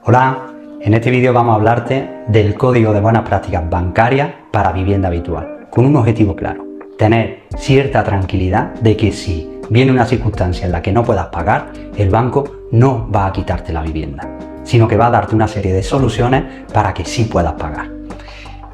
Hola, en este vídeo vamos a hablarte del Código de Buenas Prácticas Bancarias para vivienda habitual, con un objetivo claro: tener cierta tranquilidad de que si viene una circunstancia en la que no puedas pagar, el banco no va a quitarte la vivienda, sino que va a darte una serie de soluciones para que sí puedas pagar.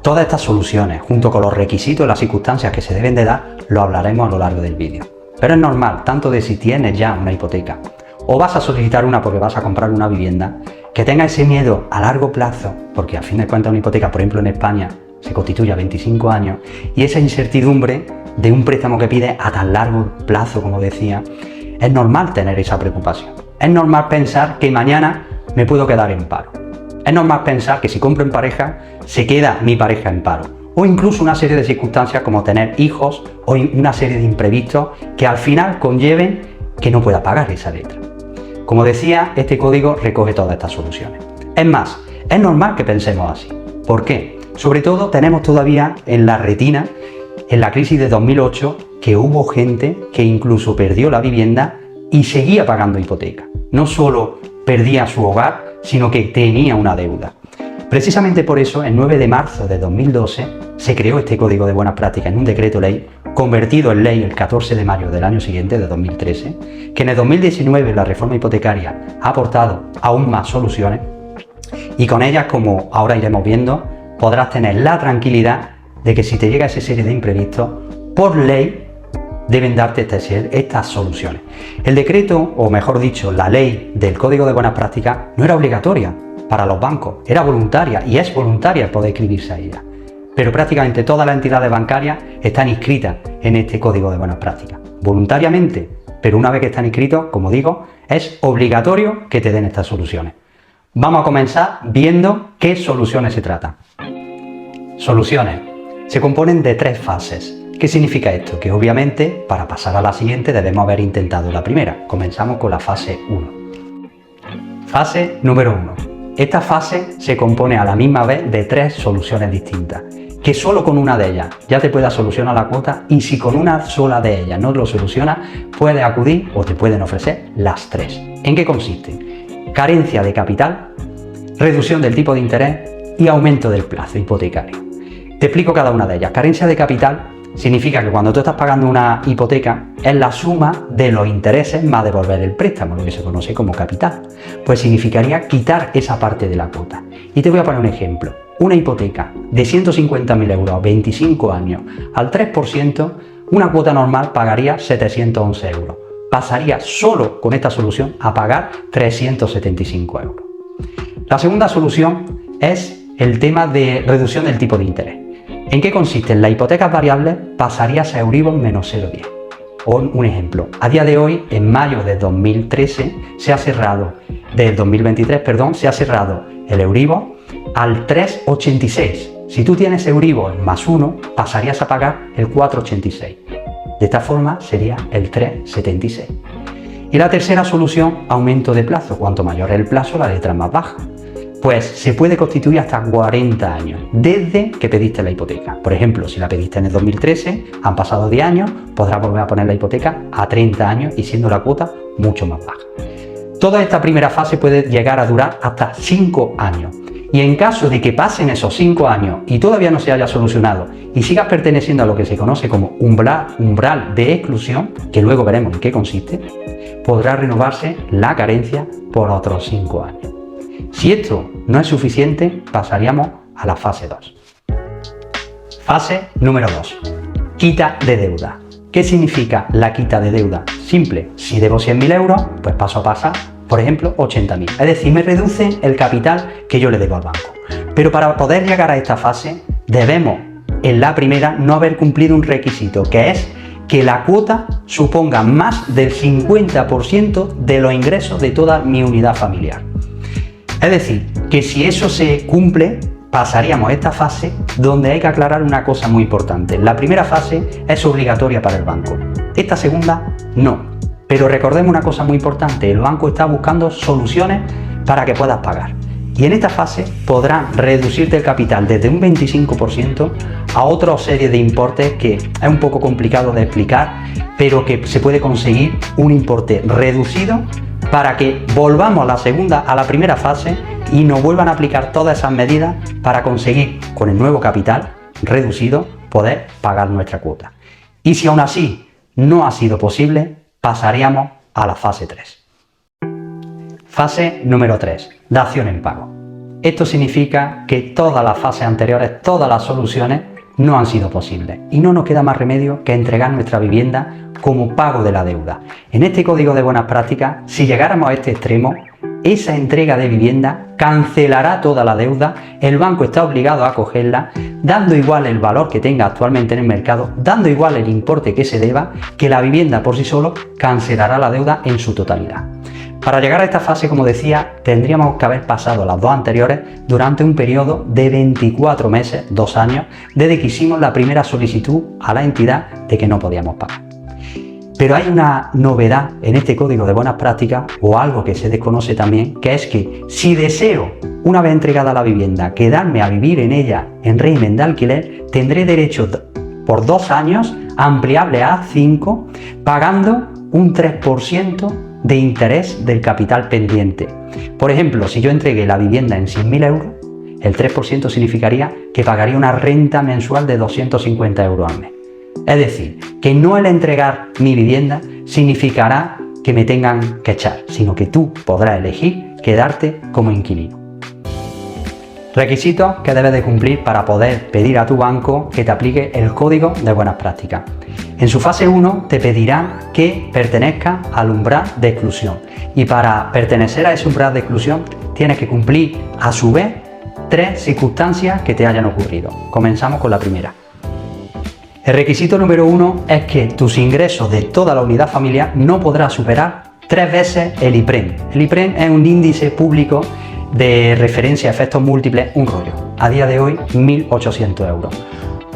Todas estas soluciones, junto con los requisitos y las circunstancias que se deben de dar, lo hablaremos a lo largo del vídeo. Pero es normal, tanto de si tienes ya una hipoteca o vas a solicitar una porque vas a comprar una vivienda, que tenga ese miedo a largo plazo, porque a fin de cuentas una hipoteca, por ejemplo en España, se constituye a 25 años, y esa incertidumbre de un préstamo que pide a tan largo plazo, como decía, es normal tener esa preocupación. Es normal pensar que mañana me puedo quedar en paro. Es normal pensar que si compro en pareja, se queda mi pareja en paro. O incluso una serie de circunstancias como tener hijos o una serie de imprevistos que al final conlleven que no pueda pagar esa letra. Como decía, este código recoge todas estas soluciones. Es más, es normal que pensemos así. ¿Por qué? Sobre todo tenemos todavía en la retina, en la crisis de 2008, que hubo gente que incluso perdió la vivienda y seguía pagando hipoteca. No solo perdía su hogar, sino que tenía una deuda. Precisamente por eso, el 9 de marzo de 2012, se creó este Código de Buenas Prácticas en un decreto ley, convertido en ley el 14 de mayo del año siguiente, de 2013, que en el 2019 la reforma hipotecaria ha aportado aún más soluciones, y con ellas, como ahora iremos viendo, podrás tener la tranquilidad de que si te llega esa serie de imprevistos, por ley deben darte estas soluciones. El decreto, o mejor dicho, la ley del Código de Buenas Prácticas, no era obligatoria para los bancos, era voluntaria, y es voluntaria el poder inscribirse a ella. Pero prácticamente todas las entidades bancarias están inscritas en este Código de Buenas Prácticas, voluntariamente, pero una vez que están inscritos, como digo, es obligatorio que te den estas soluciones. Vamos a comenzar viendo qué soluciones se tratan. Soluciones. Se componen de 3 fases. ¿Qué significa esto? Que obviamente para pasar a la siguiente debemos haber intentado la primera. Comenzamos con la fase 1. Fase número 1. Esta fase se compone a la misma vez de 3 soluciones distintas, que solo con una de ellas ya te pueda solucionar la cuota, y si con una sola de ellas no lo soluciona, puedes acudir o te pueden ofrecer las 3. ¿En qué consisten? Carencia de capital, reducción del tipo de interés y aumento del plazo hipotecario. Te explico cada una de ellas. Carencia de capital significa que cuando tú estás pagando una hipoteca es la suma de los intereses más devolver el préstamo, lo que se conoce como capital. Pues significaría quitar esa parte de la cuota. Y te voy a poner un ejemplo. Una hipoteca de 150.000 euros a 25 años al 3%, una cuota normal pagaría 711 euros. Pasaría solo con esta solución a pagar 375 euros. La segunda solución es el tema de reducción del tipo de interés. ¿En qué consiste? En las hipotecas variables pasarías a Euribor menos 0,10. O un ejemplo, a día de hoy, en mayo de 2013, del 2023, se ha cerrado el Euribor al 3,86. Si tú tienes Euribor más 1, pasarías a pagar el 4,86. De esta forma sería el 3,76. Y la tercera solución, aumento de plazo. Cuanto mayor es el plazo, la letra es más baja. Pues se puede constituir hasta 40 años, desde que pediste la hipoteca. Por ejemplo, si la pediste en el 2013, han pasado 10 años, podrás volver a poner la hipoteca a 30 años y siendo la cuota mucho más baja. Toda esta primera fase puede llegar a durar hasta 5 años. Y en caso de que pasen esos 5 años y todavía no se haya solucionado y sigas perteneciendo a lo que se conoce como umbral de exclusión, que luego veremos en qué consiste, podrá renovarse la carencia por otros 5 años. Si esto no es suficiente, pasaríamos a la fase 2. Fase número 2. Quita de deuda. ¿Qué significa la quita de deuda? Simple. Si debo 100.000 euros, pues paso a pasar, por ejemplo, 80.000. Es decir, me reduce el capital que yo le debo al banco. Pero para poder llegar a esta fase, debemos, en la primera, no haber cumplido un requisito, que es que la cuota suponga más del 50% de los ingresos de toda mi unidad familiar. Es decir, que si eso se cumple, pasaríamos a esta fase donde hay que aclarar una cosa muy importante. La primera fase es obligatoria para el banco. Esta segunda, no. Pero recordemos una cosa muy importante. El banco está buscando soluciones para que puedas pagar. Y en esta fase podrán reducirte el capital desde un 25% a otra serie de importes que es un poco complicado de explicar, pero que se puede conseguir un importe reducido para que volvamos a la primera fase y nos vuelvan a aplicar todas esas medidas para conseguir, con el nuevo capital reducido, poder pagar nuestra cuota. Y si aún así no ha sido posible, pasaríamos a la fase 3. Fase número 3, dación en pago. Esto significa que todas las fases anteriores, todas las soluciones no han sido posibles y no nos queda más remedio que entregar nuestra vivienda como pago de la deuda. En este código de buenas prácticas, si llegáramos a este extremo, esa entrega de vivienda cancelará toda la deuda, el banco está obligado a acogerla, dando igual el valor que tenga actualmente en el mercado, dando igual el importe que se deba, que la vivienda por sí solo cancelará la deuda en su totalidad. Para llegar a esta fase, como decía, tendríamos que haber pasado las dos anteriores durante un periodo de 24 meses, 2 años, desde que hicimos la primera solicitud a la entidad de que no podíamos pagar. Pero hay una novedad en este código de buenas prácticas, o algo que se desconoce también, que es que si deseo, una vez entregada la vivienda, quedarme a vivir en ella en régimen de alquiler, tendré derecho por 2 años, ampliable a 5, pagando un 3% de interés del capital pendiente. Por ejemplo, si yo entregué la vivienda en 100.000 euros, el 3% significaría que pagaría una renta mensual de 250 euros al mes. Es decir, que no el entregar mi vivienda significará que me tengan que echar, sino que tú podrás elegir quedarte como inquilino. Requisitos que debes de cumplir para poder pedir a tu banco que te aplique el código de buenas prácticas. En su fase 1 te pedirá que pertenezcas al umbral de exclusión y para pertenecer a ese umbral de exclusión tienes que cumplir a su vez 3 circunstancias que te hayan ocurrido. Comenzamos con la primera. El requisito número 1 es que tus ingresos de toda la unidad familiar no podrán superar 3 veces el IPREM. El IPREM es un índice público de referencia a efectos múltiples, un rollo. A día de hoy, 1.800 euros.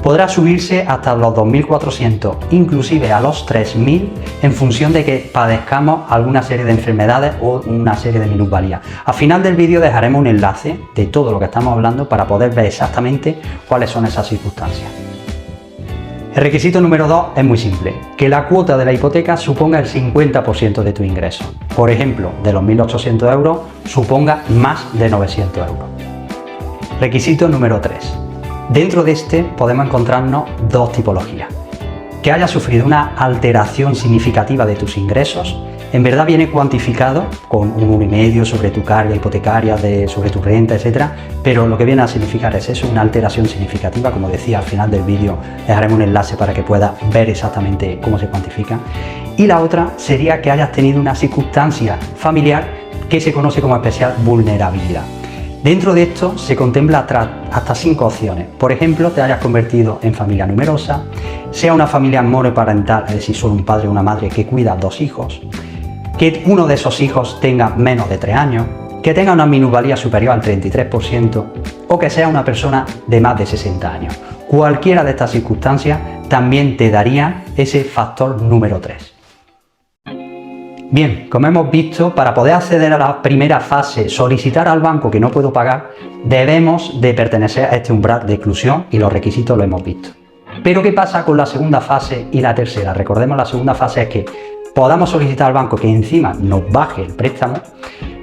Podrá subirse hasta los 2.400, inclusive a los 3.000, en función de que padezcamos alguna serie de enfermedades o una serie de minusvalías. Al final del vídeo dejaremos un enlace de todo lo que estamos hablando para poder ver exactamente cuáles son esas circunstancias. El requisito número 2 es muy simple, que la cuota de la hipoteca suponga el 50% de tu ingreso. Por ejemplo, de los 1.800 euros, suponga más de 900 euros. Requisito número 3. Dentro de este podemos encontrarnos 2 tipologías. Que hayas sufrido una alteración significativa de tus ingresos, en verdad viene cuantificado con un 1,5 sobre tu carga hipotecaria, sobre tu renta, etc. Pero lo que viene a significar es eso, una alteración significativa. Como decía, al final del vídeo dejaremos un enlace para que puedas ver exactamente cómo se cuantifica. Y la otra sería que hayas tenido una circunstancia familiar que se conoce como especial vulnerabilidad. Dentro de esto se contempla hasta 5 opciones. Por ejemplo, te hayas convertido en familia numerosa, sea una familia monoparental, es decir, solo un padre o una madre que cuida a 2 hijos, que uno de esos hijos tenga menos de 3 años, que tenga una minusvalía superior al 33% o que sea una persona de más de 60 años. Cualquiera de estas circunstancias también te daría ese factor número 3. Bien, como hemos visto, para poder acceder a la primera fase, solicitar al banco que no puedo pagar, debemos de pertenecer a este umbral de exclusión y los requisitos lo hemos visto. Pero ¿qué pasa con la segunda fase y la tercera? Recordemos, la segunda fase es que podamos solicitar al banco que encima nos baje el préstamo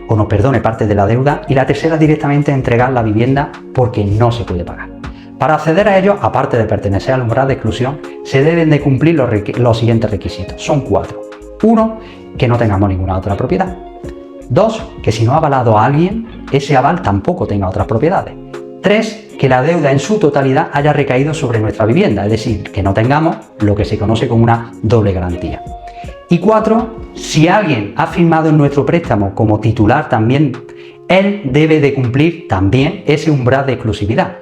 o nos perdone parte de la deuda, y la tercera directamente entregar la vivienda porque no se puede pagar. Para acceder a ello, aparte de pertenecer al umbral de exclusión, se deben de cumplir los siguientes requisitos. Son 4. 1. Que no tengamos ninguna otra propiedad. 2. Que si no ha avalado a alguien, ese aval tampoco tenga otras propiedades. 3. Que la deuda en su totalidad haya recaído sobre nuestra vivienda, es decir, que no tengamos lo que se conoce como una doble garantía. Y 4. Si alguien ha firmado en nuestro préstamo como titular también, él debe de cumplir también ese umbral de exclusividad.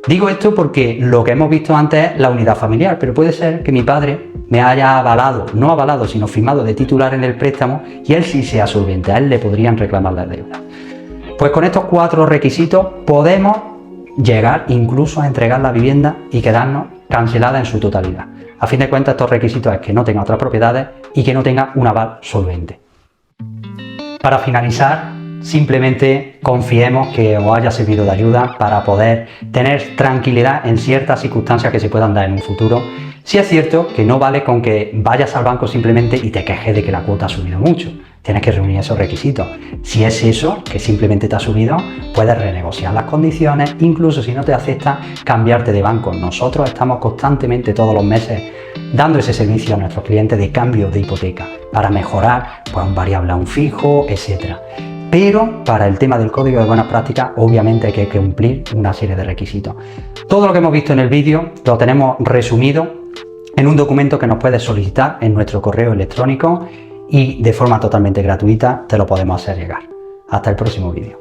Digo esto porque lo que hemos visto antes es la unidad familiar, pero puede ser que mi padre me haya avalado, no avalado, sino firmado de titular en el préstamo y él sí sea solvente, a él le podrían reclamar la deuda. Pues con estos 4 requisitos podemos llegar incluso a entregar la vivienda y quedarnos cancelada en su totalidad. A fin de cuentas, estos requisitos es que no tenga otras propiedades y que no tenga un aval solvente. Para finalizar, simplemente confiemos que os haya servido de ayuda para poder tener tranquilidad en ciertas circunstancias que se puedan dar en un futuro. Sí es cierto que no vale con que vayas al banco simplemente y te quejes de que la cuota ha subido mucho. tienes que reunir esos requisitos. Si es eso, que simplemente te ha subido, puedes renegociar las condiciones, incluso si no te acepta, cambiarte de banco. Nosotros estamos constantemente todos los meses dando ese servicio a nuestros clientes de cambio de hipoteca para mejorar pues, un variable a un fijo, etc. Pero para el tema del código de buenas prácticas, obviamente hay que cumplir una serie de requisitos. Todo lo que hemos visto en el vídeo lo tenemos resumido en un documento que nos puedes solicitar en nuestro correo electrónico y de forma totalmente gratuita te lo podemos hacer llegar. Hasta el próximo vídeo.